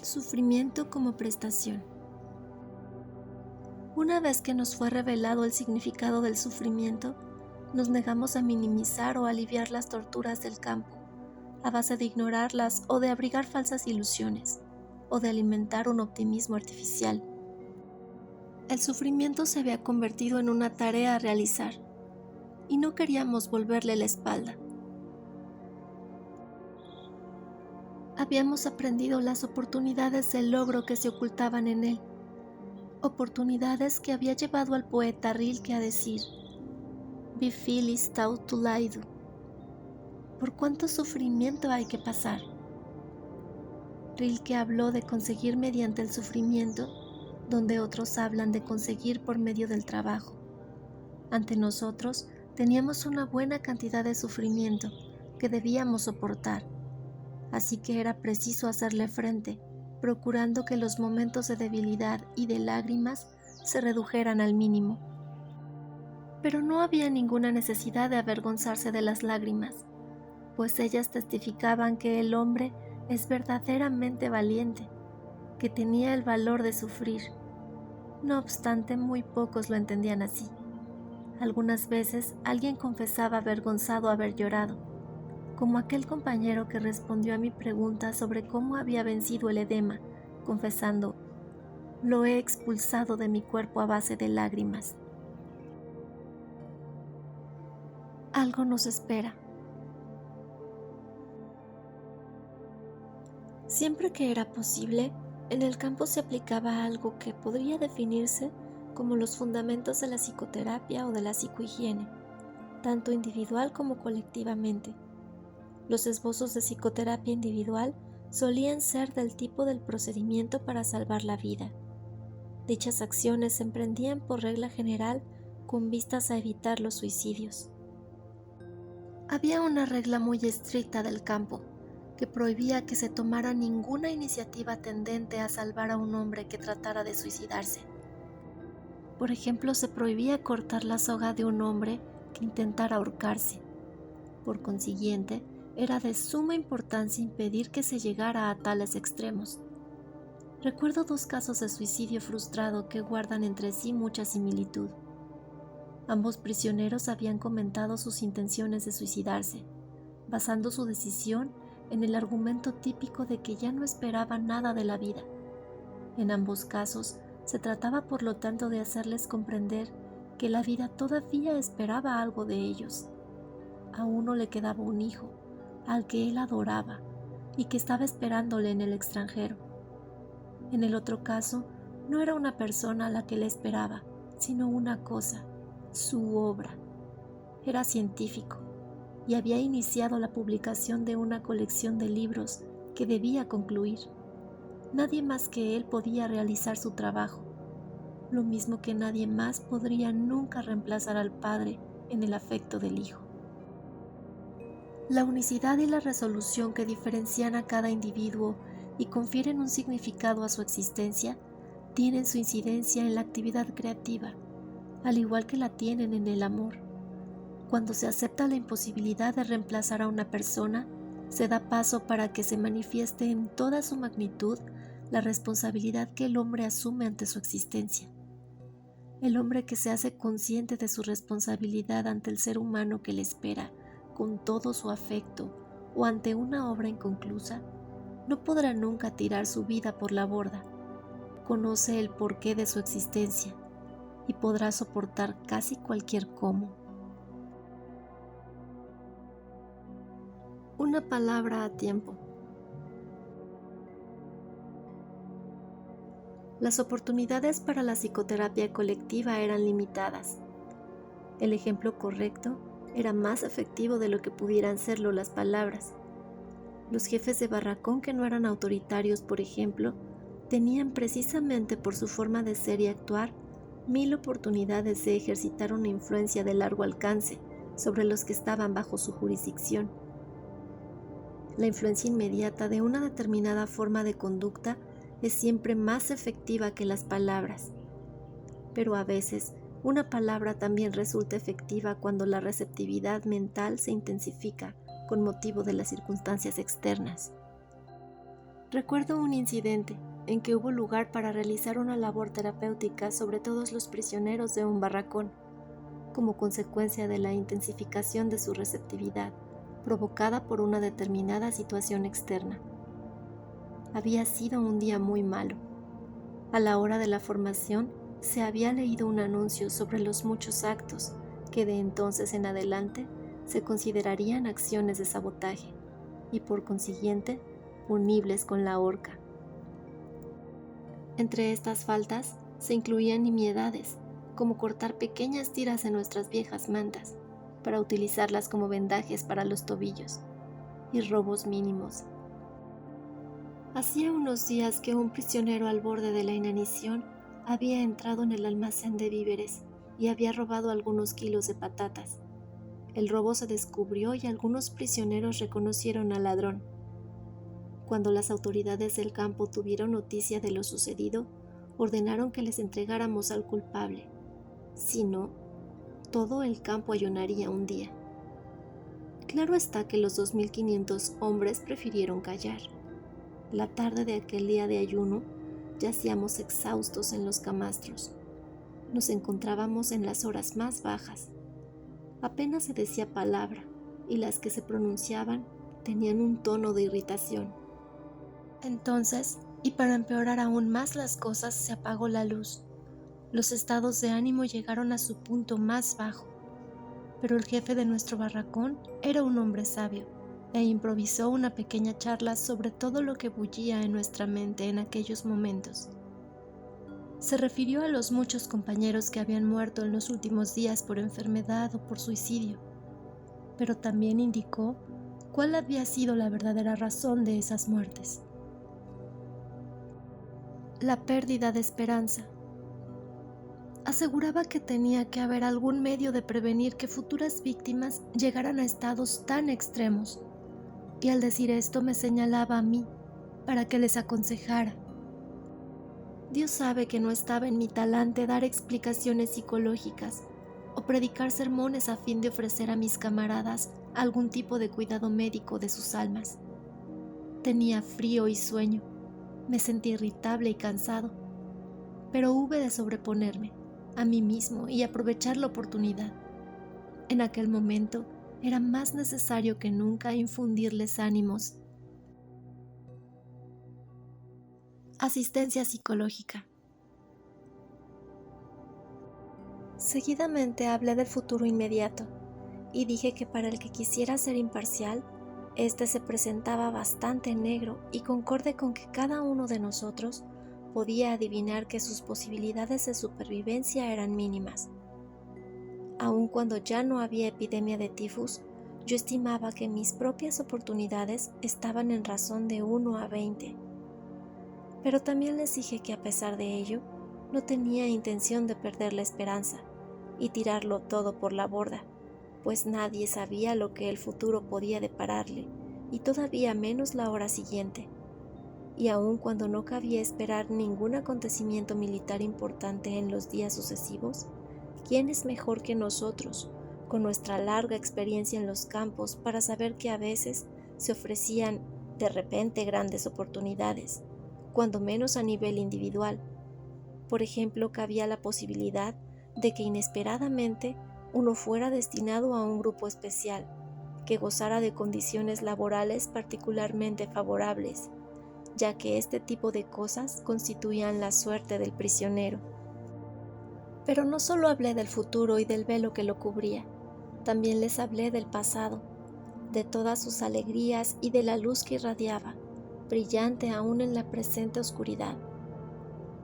Sufrimiento como prestación. Una vez que nos fue revelado el significado del sufrimiento, nos negamos a minimizar o aliviar las torturas del campo, a base de ignorarlas o de abrigar falsas ilusiones, o de alimentar un optimismo artificial. El sufrimiento se había convertido en una tarea a realizar, y no queríamos volverle la espalda. Habíamos aprendido las oportunidades de logro que se ocultaban en él, oportunidades que había llevado al poeta Rilke a decir: "Be feelis taught to lie". ¿Por cuánto sufrimiento hay que pasar? Rilke habló de conseguir mediante el sufrimiento, donde otros hablan de conseguir por medio del trabajo. Ante nosotros teníamos una buena cantidad de sufrimiento que debíamos soportar, así que era preciso hacerle frente, procurando que los momentos de debilidad y de lágrimas se redujeran al mínimo. Pero no había ninguna necesidad de avergonzarse de las lágrimas, pues ellas testificaban que el hombre es verdaderamente valiente, que tenía el valor de sufrir. No obstante, muy pocos lo entendían así. Algunas veces alguien confesaba avergonzado haber llorado, como aquel compañero que respondió a mi pregunta sobre cómo había vencido el edema, confesando: "Lo he expulsado de mi cuerpo a base de lágrimas". Algo nos espera. Siempre que era posible, en el campo se aplicaba algo que podría definirse como los fundamentos de la psicoterapia o de la psicohigiene, tanto individual como colectivamente. Los esbozos de psicoterapia individual solían ser del tipo del procedimiento para salvar la vida. Dichas acciones se emprendían por regla general con vistas a evitar los suicidios. Había una regla muy estricta del campo que prohibía que se tomara ninguna iniciativa tendente a salvar a un hombre que tratara de suicidarse. Por ejemplo, se prohibía cortar la soga de un hombre que intentara ahorcarse. Por consiguiente, era de suma importancia impedir que se llegara a tales extremos. Recuerdo 2 casos de suicidio frustrado que guardan entre sí mucha similitud. Ambos prisioneros habían comentado sus intenciones de suicidarse, basando su decisión en el argumento típico de que ya no esperaban nada de la vida. En ambos casos, se trataba por lo tanto de hacerles comprender que la vida todavía esperaba algo de ellos. A uno le quedaba un hijo, al que él adoraba y que estaba esperándole en el extranjero. En el otro caso, no era una persona a la que le esperaba, sino una cosa, su obra. Era científico y había iniciado la publicación de una colección de libros que debía concluir. Nadie más que él podía realizar su trabajo, lo mismo que nadie más podría nunca reemplazar al padre en el afecto del hijo. La unicidad y la resolución que diferencian a cada individuo y confieren un significado a su existencia tienen su incidencia en la actividad creativa, al igual que la tienen en el amor. Cuando se acepta la imposibilidad de reemplazar a una persona, se da paso para que se manifieste en toda su magnitud la responsabilidad que el hombre asume ante su existencia. El hombre que se hace consciente de su responsabilidad ante el ser humano que le espera con todo su afecto o ante una obra inconclusa, no podrá nunca tirar su vida por la borda. Conoce el porqué de su existencia y podrá soportar casi cualquier cómo. Una palabra a tiempo. Las oportunidades para la psicoterapia colectiva eran limitadas. El ejemplo correcto era más efectivo de lo que pudieran serlo las palabras. Los jefes de barracón que no eran autoritarios, por ejemplo, tenían precisamente por su forma de ser y actuar 1000 oportunidades de ejercitar una influencia de largo alcance sobre los que estaban bajo su jurisdicción. La influencia inmediata de una determinada forma de conducta es siempre más efectiva que las palabras, pero a veces una palabra también resulta efectiva cuando la receptividad mental se intensifica con motivo de las circunstancias externas. Recuerdo un incidente en que hubo lugar para realizar una labor terapéutica sobre todos los prisioneros de un barracón, como consecuencia de la intensificación de su receptividad, provocada por una determinada situación externa. Había sido un día muy malo. A la hora de la formación, se había leído un anuncio sobre los muchos actos que de entonces en adelante se considerarían acciones de sabotaje y por consiguiente punibles con la horca. Entre estas faltas se incluían nimiedades, como cortar pequeñas tiras en nuestras viejas mantas para utilizarlas como vendajes para los tobillos, y robos mínimos. Hacía unos días que un prisionero al borde de la inanición había entrado en el almacén de víveres y había robado algunos kilos de patatas. El robo se descubrió y algunos prisioneros reconocieron al ladrón. Cuando las autoridades del campo tuvieron noticia de lo sucedido, ordenaron que les entregáramos al culpable. Si no, todo el campo ayunaría un día. Claro está que los 2.500 hombres prefirieron callar. La tarde de aquel día de ayuno, yacíamos exhaustos en los camastros. Nos encontrábamos en las horas más bajas. Apenas se decía palabra, y las que se pronunciaban tenían un tono de irritación. Entonces, y para empeorar aún más las cosas, se apagó la luz. Los estados de ánimo llegaron a su punto más bajo, pero el jefe de nuestro barracón era un hombre sabio e improvisó una pequeña charla sobre todo lo que bullía en nuestra mente en aquellos momentos. Se refirió a los muchos compañeros que habían muerto en los últimos días por enfermedad o por suicidio, pero también indicó cuál había sido la verdadera razón de esas muertes: la pérdida de esperanza. Aseguraba que tenía que haber algún medio de prevenir que futuras víctimas llegaran a estados tan extremos, y al decir esto me señalaba a mí para que les aconsejara. Dios sabe que no estaba en mi talante dar explicaciones psicológicas o predicar sermones a fin de ofrecer a mis camaradas algún tipo de cuidado médico de sus almas. Tenía frío y sueño, me sentí irritable y cansado, pero hube de sobreponerme a mí mismo y aprovechar la oportunidad. En aquel momento era más necesario que nunca infundirles ánimos. Asistencia psicológica. Seguidamente hablé del futuro inmediato y dije que para el que quisiera ser imparcial, este se presentaba bastante negro y concorde con que cada uno de nosotros podía adivinar que sus posibilidades de supervivencia eran mínimas. Aun cuando ya no había epidemia de tifus, yo estimaba que mis propias oportunidades estaban en razón de 1 a 20. Pero también les dije que a pesar de ello, no tenía intención de perder la esperanza y tirarlo todo por la borda, pues nadie sabía lo que el futuro podía depararle, y todavía menos la hora siguiente. Y aun cuando no cabía esperar ningún acontecimiento militar importante en los días sucesivos, ¿quién es mejor que nosotros, con nuestra larga experiencia en los campos, para saber que a veces se ofrecían de repente grandes oportunidades, cuando menos a nivel individual? Por ejemplo, cabía la posibilidad de que inesperadamente uno fuera destinado a un grupo especial, que gozara de condiciones laborales particularmente favorables, ya que este tipo de cosas constituían la suerte del prisionero. Pero no solo hablé del futuro y del velo que lo cubría, también les hablé del pasado, de todas sus alegrías y de la luz que irradiaba, brillante aún en la presente oscuridad.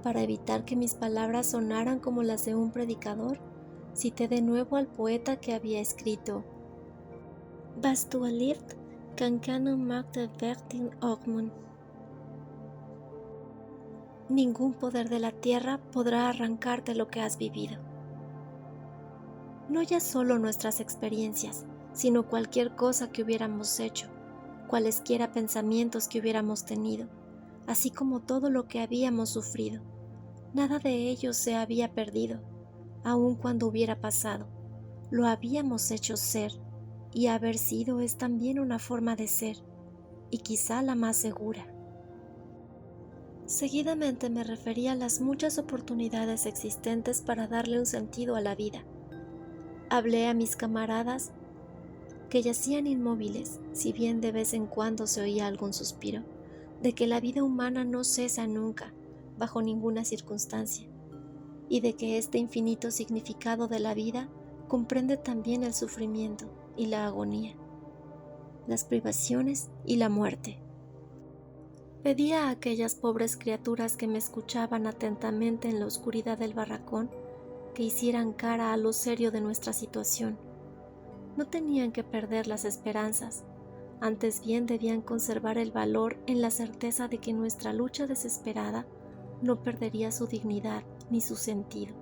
Para evitar que mis palabras sonaran como las de un predicador, cité de nuevo al poeta que había escrito: Was du erlebt, kann keiner mag der Welt Ogmund. Ningún poder de la tierra podrá arrancarte lo que has vivido. No ya solo nuestras experiencias, sino cualquier cosa que hubiéramos hecho, cualesquiera pensamientos que hubiéramos tenido, así como todo lo que habíamos sufrido. Nada de ello se había perdido, aun cuando hubiera pasado. Lo habíamos hecho ser, y haber sido es también una forma de ser, y quizá la más segura. Seguidamente me refería a las muchas oportunidades existentes para darle un sentido a la vida. Hablé a mis camaradas que yacían inmóviles, si bien de vez en cuando se oía algún suspiro, de que la vida humana no cesa nunca, bajo ninguna circunstancia, y de que este infinito significado de la vida comprende también el sufrimiento y la agonía, las privaciones y la muerte. Pedía a aquellas pobres criaturas que me escuchaban atentamente en la oscuridad del barracón que hicieran cara a lo serio de nuestra situación. No tenían que perder las esperanzas, antes bien debían conservar el valor en la certeza de que nuestra lucha desesperada no perdería su dignidad ni su sentido.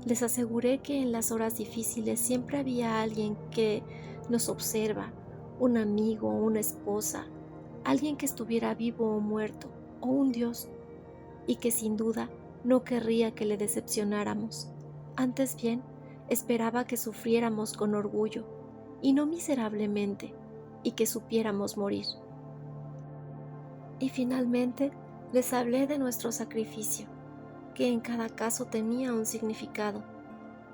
Les aseguré que en las horas difíciles siempre había alguien que nos observa, un amigo, una esposa, alguien que estuviera vivo o muerto, o un Dios, y que sin duda no querría que le decepcionáramos. Antes bien, esperaba que sufriéramos con orgullo, y no miserablemente, y que supiéramos morir. Y finalmente les hablé de nuestro sacrificio, que en cada caso tenía un significado.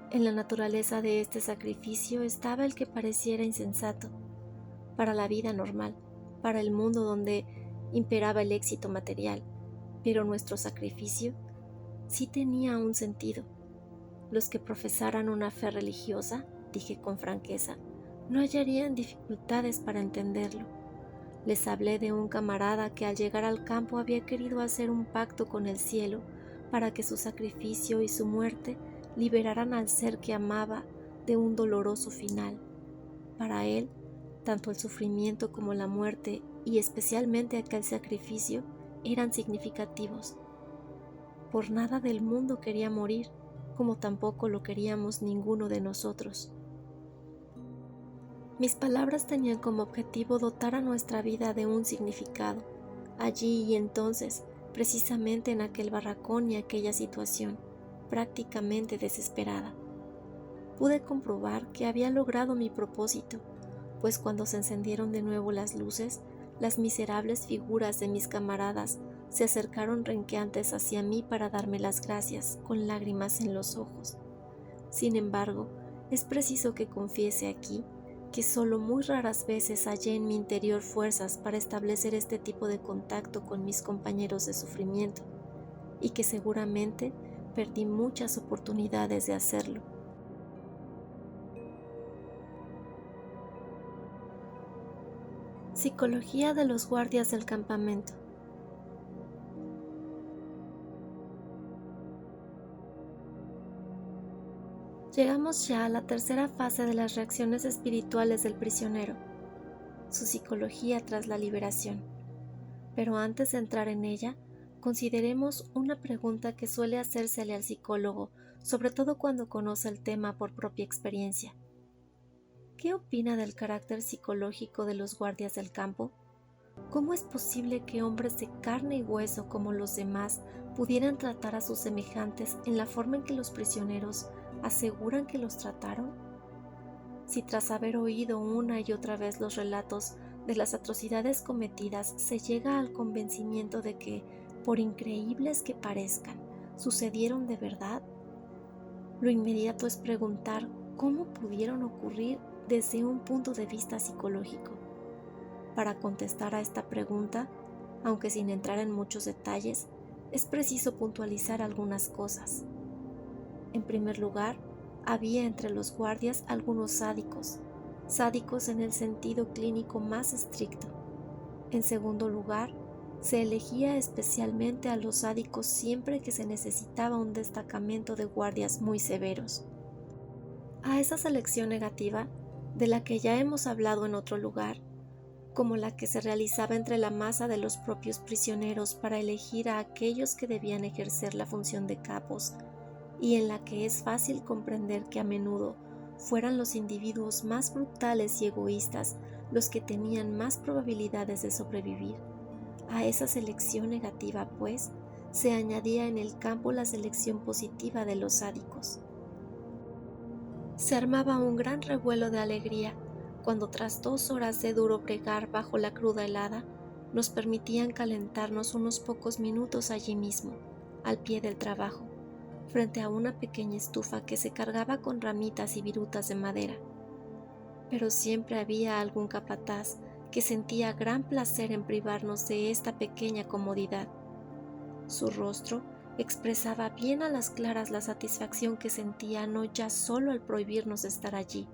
En la naturaleza de este sacrificio estaba el que pareciera insensato, para la vida normal, para el mundo donde imperaba el éxito material, pero nuestro sacrificio sí tenía un sentido. Los que profesaran una fe religiosa, dije con franqueza, no hallarían dificultades para entenderlo. Les hablé de un camarada que al llegar al campo había querido hacer un pacto con el cielo para que su sacrificio y su muerte liberaran al ser que amaba de un doloroso final. Para él, tanto el sufrimiento como la muerte, y especialmente aquel sacrificio, eran significativos. Por nada del mundo quería morir, como tampoco lo queríamos ninguno de nosotros. Mis palabras tenían como objetivo dotar a nuestra vida de un significado, allí y entonces, precisamente en aquel barracón y aquella situación, prácticamente desesperada. Pude comprobar que había logrado mi propósito, pues cuando se encendieron de nuevo las luces, las miserables figuras de mis camaradas se acercaron renqueantes hacia mí para darme las gracias, con lágrimas en los ojos. Sin embargo, es preciso que confiese aquí que solo muy raras veces hallé en mi interior fuerzas para establecer este tipo de contacto con mis compañeros de sufrimiento, y que seguramente perdí muchas oportunidades de hacerlo. Psicología de los guardias del campamento. Llegamos ya a la tercera fase de las reacciones espirituales del prisionero, su psicología tras la liberación. Pero antes de entrar en ella, consideremos una pregunta que suele hacérsele al psicólogo, sobre todo cuando conoce el tema por propia experiencia. ¿Qué opina del carácter psicológico de los guardias del campo? ¿Cómo es posible que hombres de carne y hueso como los demás pudieran tratar a sus semejantes en la forma en que los prisioneros aseguran que los trataron? Si tras haber oído una y otra vez los relatos de las atrocidades cometidas se llega al convencimiento de que, por increíbles que parezcan, sucedieron de verdad, lo inmediato es preguntar cómo pudieron ocurrir desde un punto de vista psicológico. Para contestar a esta pregunta, aunque sin entrar en muchos detalles, es preciso puntualizar algunas cosas. En primer lugar, había entre los guardias algunos sádicos en el sentido clínico más estricto. En segundo lugar, se elegía especialmente a los sádicos siempre que se necesitaba un destacamento de guardias muy severos. A esa selección negativa, de la que ya hemos hablado en otro lugar, como la que se realizaba entre la masa de los propios prisioneros para elegir a aquellos que debían ejercer la función de capos, y en la que es fácil comprender que a menudo fueran los individuos más brutales y egoístas los que tenían más probabilidades de sobrevivir. A esa selección negativa, pues, se añadía en el campo la selección positiva de los sádicos. Se armaba un gran revuelo de alegría cuando tras 2 horas de duro bregar bajo la cruda helada, nos permitían calentarnos unos pocos minutos allí mismo, al pie del trabajo, frente a una pequeña estufa que se cargaba con ramitas y virutas de madera. Pero siempre había algún capataz que sentía gran placer en privarnos de esta pequeña comodidad. Su rostro expresaba bien a las claras la satisfacción que sentía no ya solo al prohibirnos estar allí,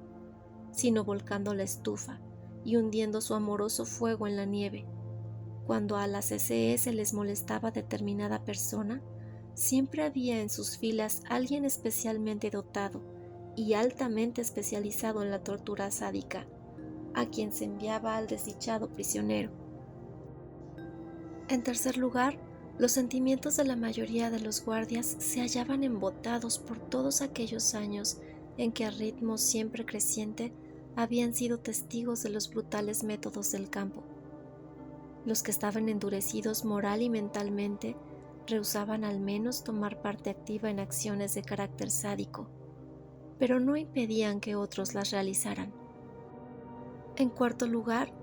sino volcando la estufa y hundiendo su amoroso fuego en la nieve. Cuando a las SS les molestaba determinada persona, siempre había en sus filas alguien especialmente dotado y altamente especializado en la tortura sádica, a quien se enviaba al desdichado prisionero. En tercer lugar, los sentimientos de la mayoría de los guardias se hallaban embotados por todos aquellos años en que a ritmo siempre creciente habían sido testigos de los brutales métodos del campo. Los que estaban endurecidos moral y mentalmente rehusaban al menos tomar parte activa en acciones de carácter sádico, pero no impedían que otros las realizaran. En cuarto lugar,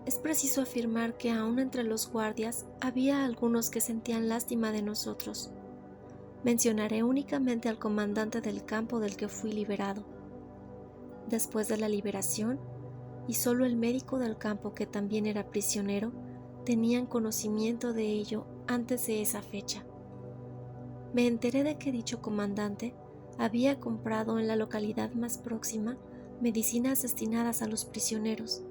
es preciso afirmar que aún entre los guardias había algunos que sentían lástima de nosotros. Mencionaré únicamente al comandante del campo del que fui liberado. Después de la liberación, y solo el médico del campo, que también era prisionero, tenían conocimiento de ello antes de esa fecha. Me enteré de que dicho comandante había comprado en la localidad más próxima medicinas destinadas a los prisioneros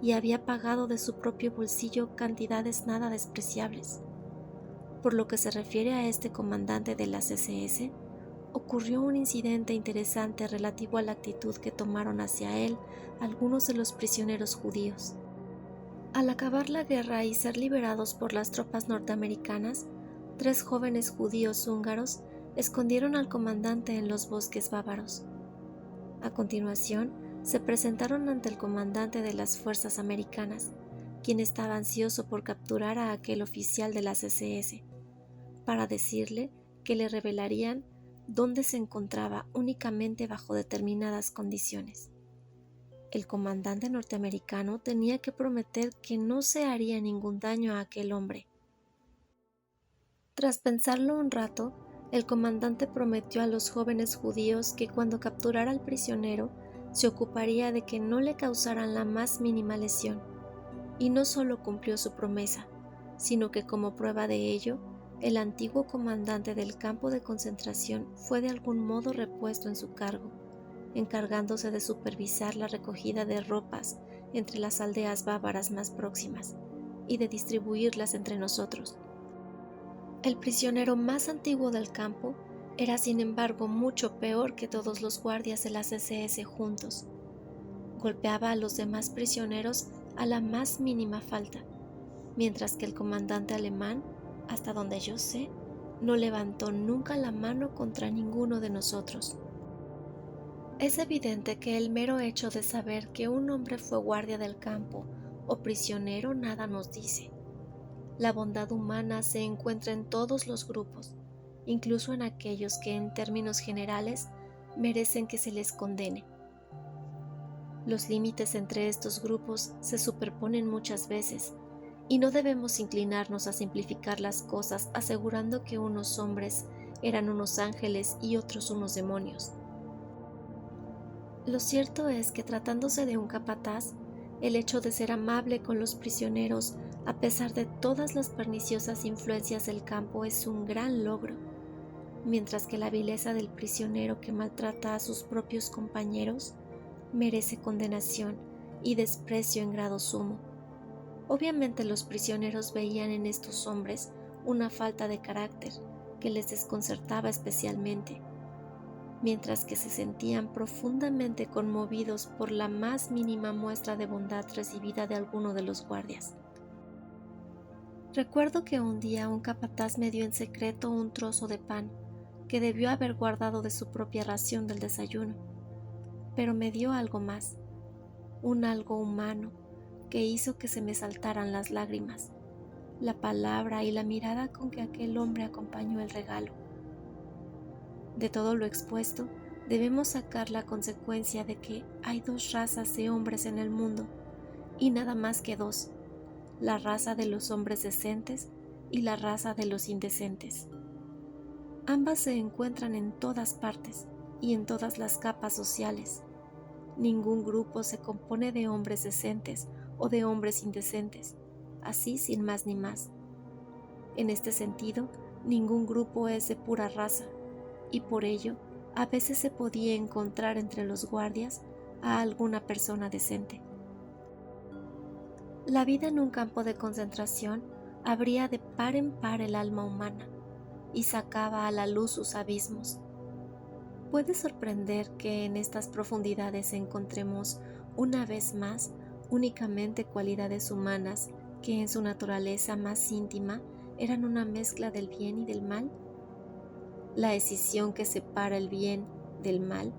y había pagado de su propio bolsillo cantidades nada despreciables. Por lo que se refiere a este comandante de las SS, ocurrió un incidente interesante relativo a la actitud que tomaron hacia él algunos de los prisioneros judíos. Al acabar la guerra y ser liberados por las tropas norteamericanas, 3 jóvenes judíos húngaros escondieron al comandante en los bosques bávaros. A continuación, se presentaron ante el comandante de las fuerzas americanas, quien estaba ansioso por capturar a aquel oficial de las SS, para decirle que le revelarían dónde se encontraba únicamente bajo determinadas condiciones. El comandante norteamericano tenía que prometer que no se haría ningún daño a aquel hombre. Tras pensarlo un rato, el comandante prometió a los jóvenes judíos que cuando capturara al prisionero se ocuparía de que no le causaran la más mínima lesión, y no solo cumplió su promesa, sino que como prueba de ello, el antiguo comandante del campo de concentración fue de algún modo repuesto en su cargo, encargándose de supervisar la recogida de ropas entre las aldeas bávaras más próximas y de distribuirlas entre nosotros. El prisionero más antiguo del campo era sin embargo mucho peor que todos los guardias de las SS juntos. Golpeaba a los demás prisioneros a la más mínima falta, mientras que el comandante alemán, hasta donde yo sé, no levantó nunca la mano contra ninguno de nosotros. Es evidente que el mero hecho de saber que un hombre fue guardia del campo o prisionero nada nos dice. La bondad humana se encuentra en todos los grupos, incluso en aquellos que en términos generales merecen que se les condene. Los límites entre estos grupos se superponen muchas veces, y no debemos inclinarnos a simplificar las cosas asegurando que unos hombres eran unos ángeles y otros unos demonios. Lo cierto es que tratándose de un capataz, el hecho de ser amable con los prisioneros a pesar de todas las perniciosas influencias del campo es un gran logro, mientras que la vileza del prisionero que maltrata a sus propios compañeros merece condenación y desprecio en grado sumo. Obviamente los prisioneros veían en estos hombres una falta de carácter que les desconcertaba especialmente, mientras que se sentían profundamente conmovidos por la más mínima muestra de bondad recibida de alguno de los guardias. Recuerdo que un día un capataz me dio en secreto un trozo de pan que debió haber guardado de su propia ración del desayuno, pero me dio algo más, un algo humano que hizo que se me saltaran las lágrimas, la palabra y la mirada con que aquel hombre acompañó el regalo. De todo lo expuesto, debemos sacar la consecuencia de que hay 2 razas de hombres en el mundo, y nada más que 2, la raza de los hombres decentes y la raza de los indecentes. Ambas se encuentran en todas partes y en todas las capas sociales. Ningún grupo se compone de hombres decentes o de hombres indecentes, así sin más ni más. En este sentido, ningún grupo es de pura raza, y por ello, a veces se podía encontrar entre los guardias a alguna persona decente. La vida en un campo de concentración abría de par en par el alma humana y sacaba a la luz sus abismos. Puede sorprender que en estas profundidades encontremos una vez más únicamente cualidades humanas que en su naturaleza más íntima eran una mezcla del bien y del mal. La escisión que separa el bien del mal,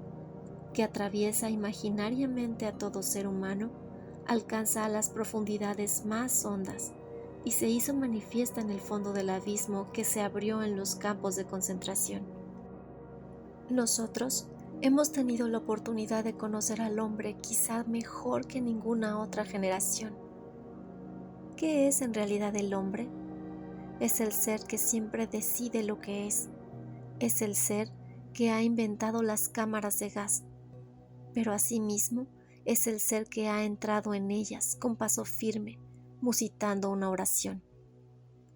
que atraviesa imaginariamente a todo ser humano, alcanza a las profundidades más hondas y se hizo manifiesta en el fondo del abismo que se abrió en los campos de concentración. Nosotros hemos tenido la oportunidad de conocer al hombre quizá mejor que ninguna otra generación. ¿Qué es en realidad el hombre? Es el ser que siempre decide lo que es. Es el ser que ha inventado las cámaras de gas, pero asimismo es el ser que ha entrado en ellas con paso firme, musitando una oración.